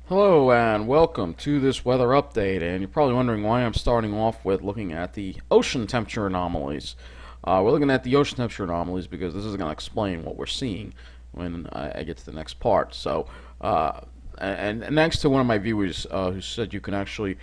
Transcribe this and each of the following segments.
Hello and welcome to this weather update, and you're probably wondering why I'm starting off with looking at the ocean temperature anomalies. We're looking at the ocean temperature anomalies because this is going to explain what we're seeing when I get to the next part. And thanks to one of my viewers who said you can actually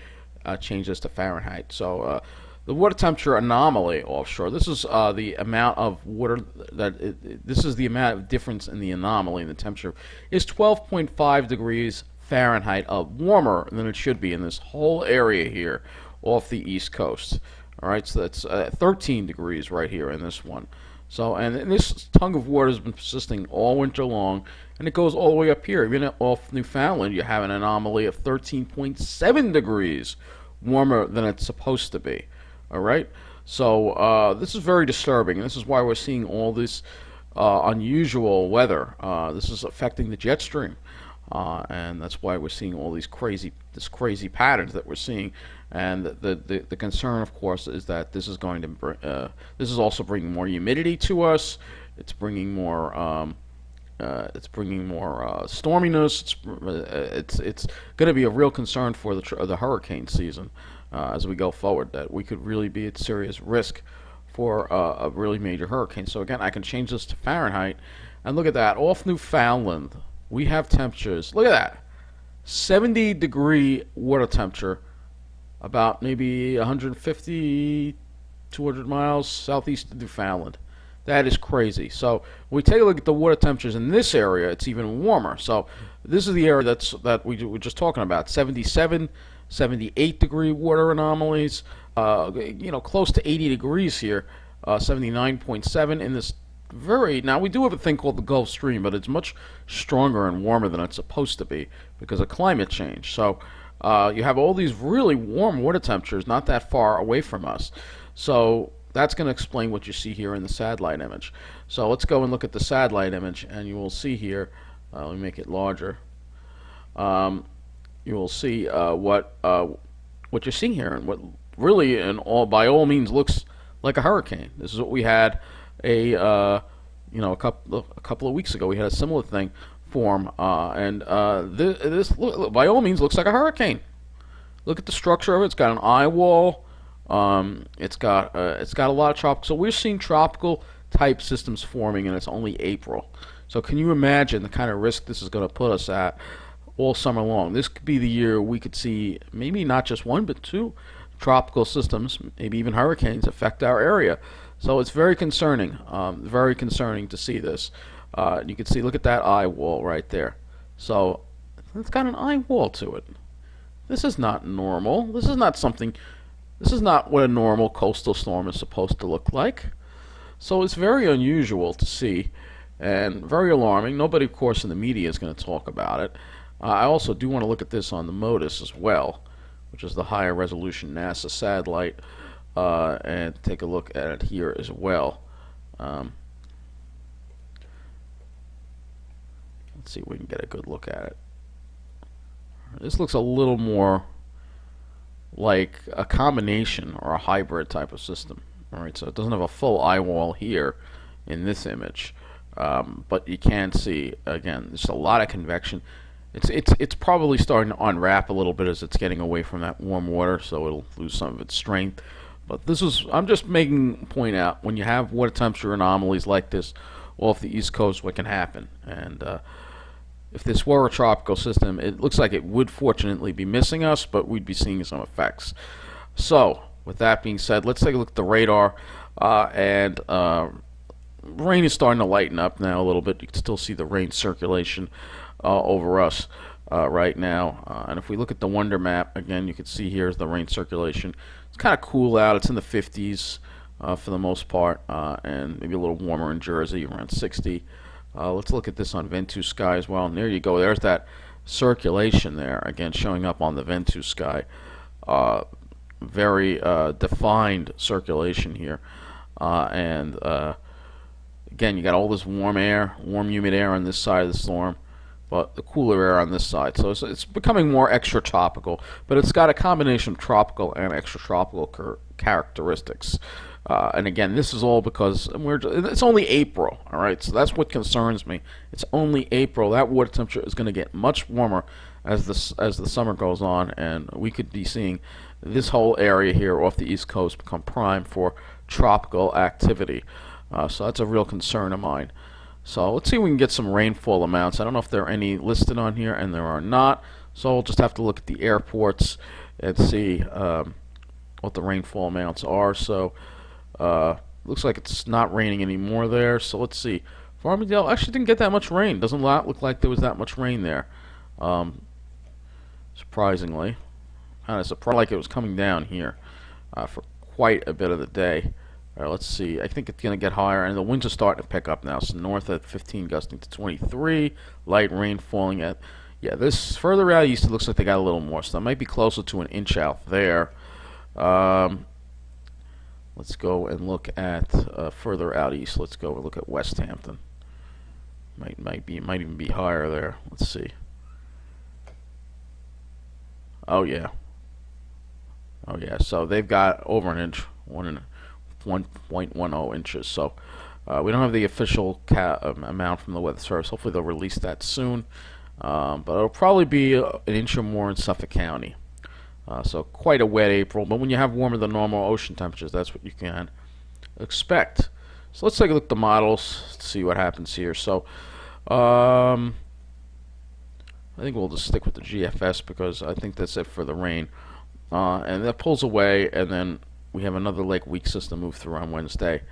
change this to Fahrenheit. The water temperature anomaly offshore. This is the amount of water this is the amount of difference in the anomaly in the temperature is 12.5 degrees Fahrenheit warmer than it should be in this whole area here off the east coast. All right, so that's 13 degrees right here in this one. And this tongue of water has been persisting all winter long, and it goes all the way up here. Even off Newfoundland, you have an anomaly of 13.7 degrees warmer than it's supposed to be. All right, this is very disturbing. This is why we're seeing all this unusual weather. This is affecting the jet stream. And that's why we're seeing all these crazy patterns that we're seeing. And the concern, of course, is that this is going to this is also bringing more humidity to us. It's bringing more storminess. It's going to be a real concern for the hurricane season as we go forward. That we could really be at serious risk for a really major hurricane. So again, I can change this to Fahrenheit, and look at that. Off Newfoundland, we have temperatures. Look at that. 70-degree water temperature, about maybe 150, 200 miles southeast of Newfoundland. That is crazy. So when we take a look at the water temperatures in this area, it's even warmer. So this is the area that we were just talking about. 77, 78-degree water anomalies. Close to 80 degrees here. 79.7 in this now we do have a thing called the Gulf Stream, but it's much stronger and warmer than it's supposed to be because of climate change. You have all these really warm water temperatures not that far away from us. So that's going to explain what you see here in the satellite image. So let's go and look at the satellite image, and you will see here. Let me make it larger. You will see what you're seeing here, and what really, by all means, looks like a hurricane. This is what we had a couple of weeks ago. We had a similar thing form, this by all means looks like a hurricane. Look at the structure of it. It's got an eye wall. It's got a lot of tropical. So we're seeing tropical type systems forming, and it's only April. So can you imagine the kind of risk this is going to put us at all summer long? This could be the year we could see maybe not just one but two tropical systems, maybe even hurricanes, affect our area. So it's very concerning to see this. You can see, look at that eye wall right there. So it's got an eye wall to it. This is not normal. This is not what a normal coastal storm is supposed to look like. So it's very unusual to see and very alarming. Nobody, of course, in the media is going to talk about it. I also do want to look at this on the MODIS as well, which is the higher resolution NASA satellite. And take a look at it here as well. Let's see if we can get a good look at it. This looks a little more like a combination or a hybrid type of system. Alright, so it doesn't have a full eye wall here in this image. But you can see, again, there's a lot of convection. It's probably starting to unwrap a little bit as it's getting away from that warm water, so it'll lose some of its strength. But I'm just making a point out, when you have water temperature anomalies like this off the East Coast, what can happen. And if this were a tropical system, it looks like it would fortunately be missing us, but we'd be seeing some effects. So with that being said, let's take a look at the radar. Rain is starting to lighten up now a little bit. You can still see the rain circulation over us right now. And if we look at the Wonder map, again, you can see here's the rain circulation. It's kind of cool out. It's in the 50s for the most part, and maybe a little warmer in Jersey, around 60. Let's look at this on Ventus sky as well. And there you go. There's that circulation there, again, showing up on the Ventus sky. Very defined circulation here. Again, you got all this warm air, warm humid air on this side of the storm, but the cooler air on this side. So it's becoming more extratropical, but it's got a combination of tropical and extratropical characteristics. And again, this is all because it's only April, all right? So that's what concerns me. It's only April. That water temperature is going to get much warmer as the summer goes on, and we could be seeing this whole area here off the East Coast become prime for tropical activity. So that's a real concern of mine. So let's see if we can get some rainfall amounts. I don't know if there are any listed on here, and there are not. So we'll just have to look at the airports and see what the rainfall amounts are. So looks like it's not raining anymore there. So let's see. Farmingdale actually didn't get that much rain. Doesn't look like there was that much rain there. Um, Surprisingly, kind of surprised like it was coming down here for quite a bit of the day. All right, let's see. I think it's going to get higher, and the winds are starting to pick up now. So north at 15, gusting to 23. Light rain falling at, yeah, this further out east, it looks like they got a little more. So that might be closer to an inch out there. Let's go and look at further out east. Let's go and look at West Hampton. Might even be higher there. Let's see. Oh yeah. Oh yeah. So they've got over an inch, 1.10 inches. So we don't have the official amount from the Weather Service. Hopefully they'll release that soon. But it'll probably be an inch or more in Suffolk County. So quite a wet April. But when you have warmer than normal ocean temperatures, that's what you can expect. So let's take a look at the models to see what happens here. So I think we'll just stick with the GFS because I think that's it for the rain. And that pulls away, and then we have another lake weak system move through on Wednesday.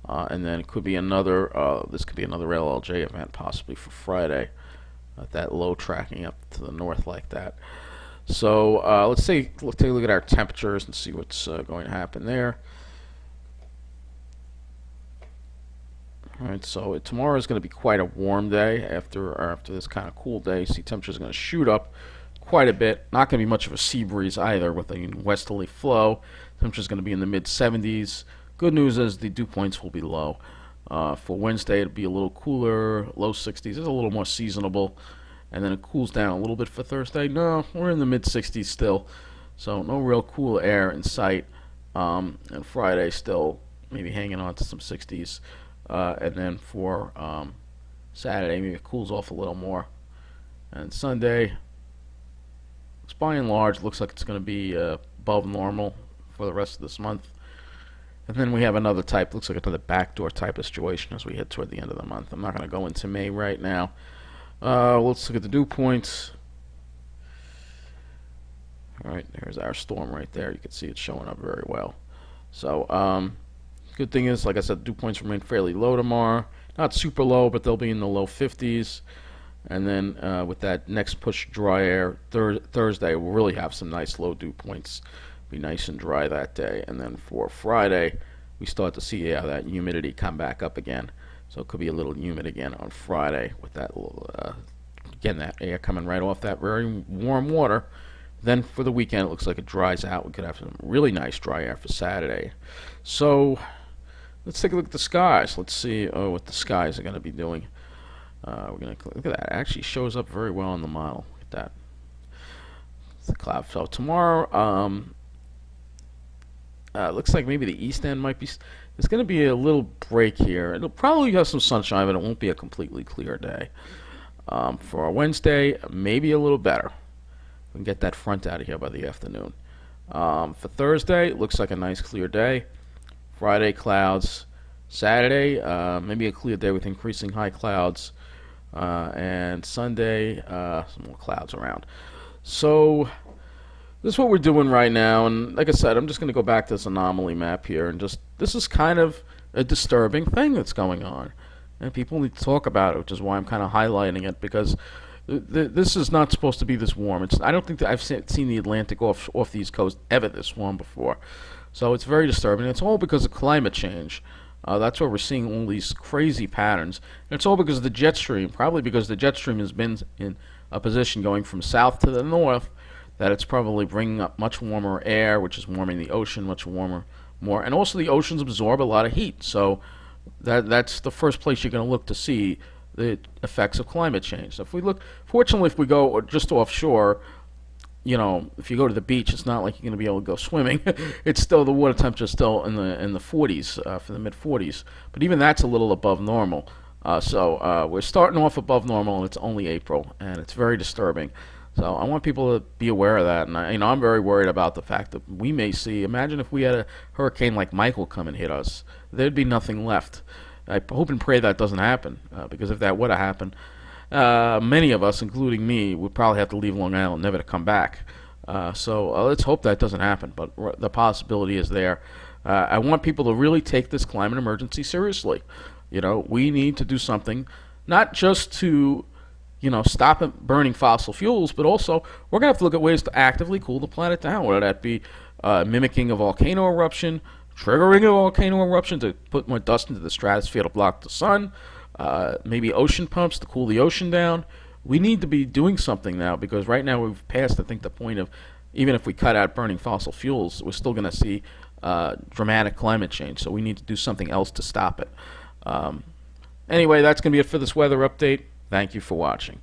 And then it could be another, this could be another LLJ event possibly for Friday. That low tracking up to the north like that. So let's take a look at our temperatures and see what's going to happen there. Alright, so tomorrow is going to be quite a warm day after this kind of cool day. See, temperature is going to shoot up quite a bit. Not going to be much of a sea breeze either with a westerly flow. Temperature is going to be in the mid 70s. Good news is the dew points will be low. For Wednesday, it'll be a little cooler, low 60s. It's a little more seasonable. And then it cools down a little bit for Thursday. No, we're in the mid 60s still. So no real cool air in sight. And Friday still maybe hanging on to some 60s. And then for Saturday, maybe it cools off a little more. And Sunday, by and large, looks like it's going to be above normal for the rest of this month. And then we have another type, looks like another backdoor type of situation as we head toward the end of the month. I'm not going to go into May right now. Let's look at the dew points. Alright, there's our storm right there. You can see it showing up very well. So, good thing is, like I said, dew points remain fairly low tomorrow. Not super low, but they'll be in the low 50s. And then with that next push dry air, Thursday, we'll really have some nice low dew points. Be nice and dry that day. And then for Friday, we start to see that humidity come back up again. So it could be a little humid again on Friday with that little, again, that air coming right off that very warm water. Then for the weekend, it looks like it dries out. We could have some really nice dry air for Saturday. So let's take a look at the skies. Let's see what the skies are going to be doing. We're going to look at that. It actually shows up very well in the model. Look at that. It's the cloud. So tomorrow, looks like maybe the east end might be. There's going to be a little break here. It'll probably have some sunshine, but it won't be a completely clear day. For Wednesday, maybe a little better. We can get that front out of here by the afternoon. For Thursday, it looks like a nice clear day. Friday, clouds. Saturday, maybe a clear day with increasing high clouds. And Sunday, some more clouds around. So this is what we're doing right now, and like I said, I'm just going to go back to this anomaly map here, and just, this is kind of a disturbing thing that's going on, and people need to talk about it, which is why I'm kind of highlighting it, because this is not supposed to be this warm. I don't think that I've seen the Atlantic off the East Coast ever this warm before, so it's very disturbing. It's all because of climate change. That's why we're seeing all these crazy patterns, and it's all because of the jet stream, probably because the jet stream has been in a position going from south to the north, that it's probably bringing up much warmer air, which is warming the ocean much warmer, more, and also the oceans absorb a lot of heat. So that's the first place you're going to look to see the effects of climate change. So if we look, fortunately, if we go just offshore, you know, if you go to the beach, it's not like you're going to be able to go swimming. It's still, the water temperature is still in the 40s, for the mid 40s, but even that's a little above normal. So we're starting off above normal, and it's only April, and it's very disturbing. So I want people to be aware of that, and I'm very worried about the fact that we may see. Imagine if we had a hurricane like Michael come and hit us, there'd be nothing left. I hope and pray that doesn't happen, because if that were to happen, many of us, including me, would probably have to leave Long Island, never to come back. So let's hope that doesn't happen, but the possibility is there. I want people to really take this climate emergency seriously. We need to do something, not just to stop burning fossil fuels, but also we're going to have to look at ways to actively cool the planet down, whether that be mimicking a volcano eruption, triggering a volcano eruption to put more dust into the stratosphere to block the sun, maybe ocean pumps to cool the ocean down. We need to be doing something now, because right now we've passed, I think, the point of even if we cut out burning fossil fuels, we're still going to see dramatic climate change. So we need to do something else to stop it. Anyway, that's going to be it for this weather update. Thank you for watching.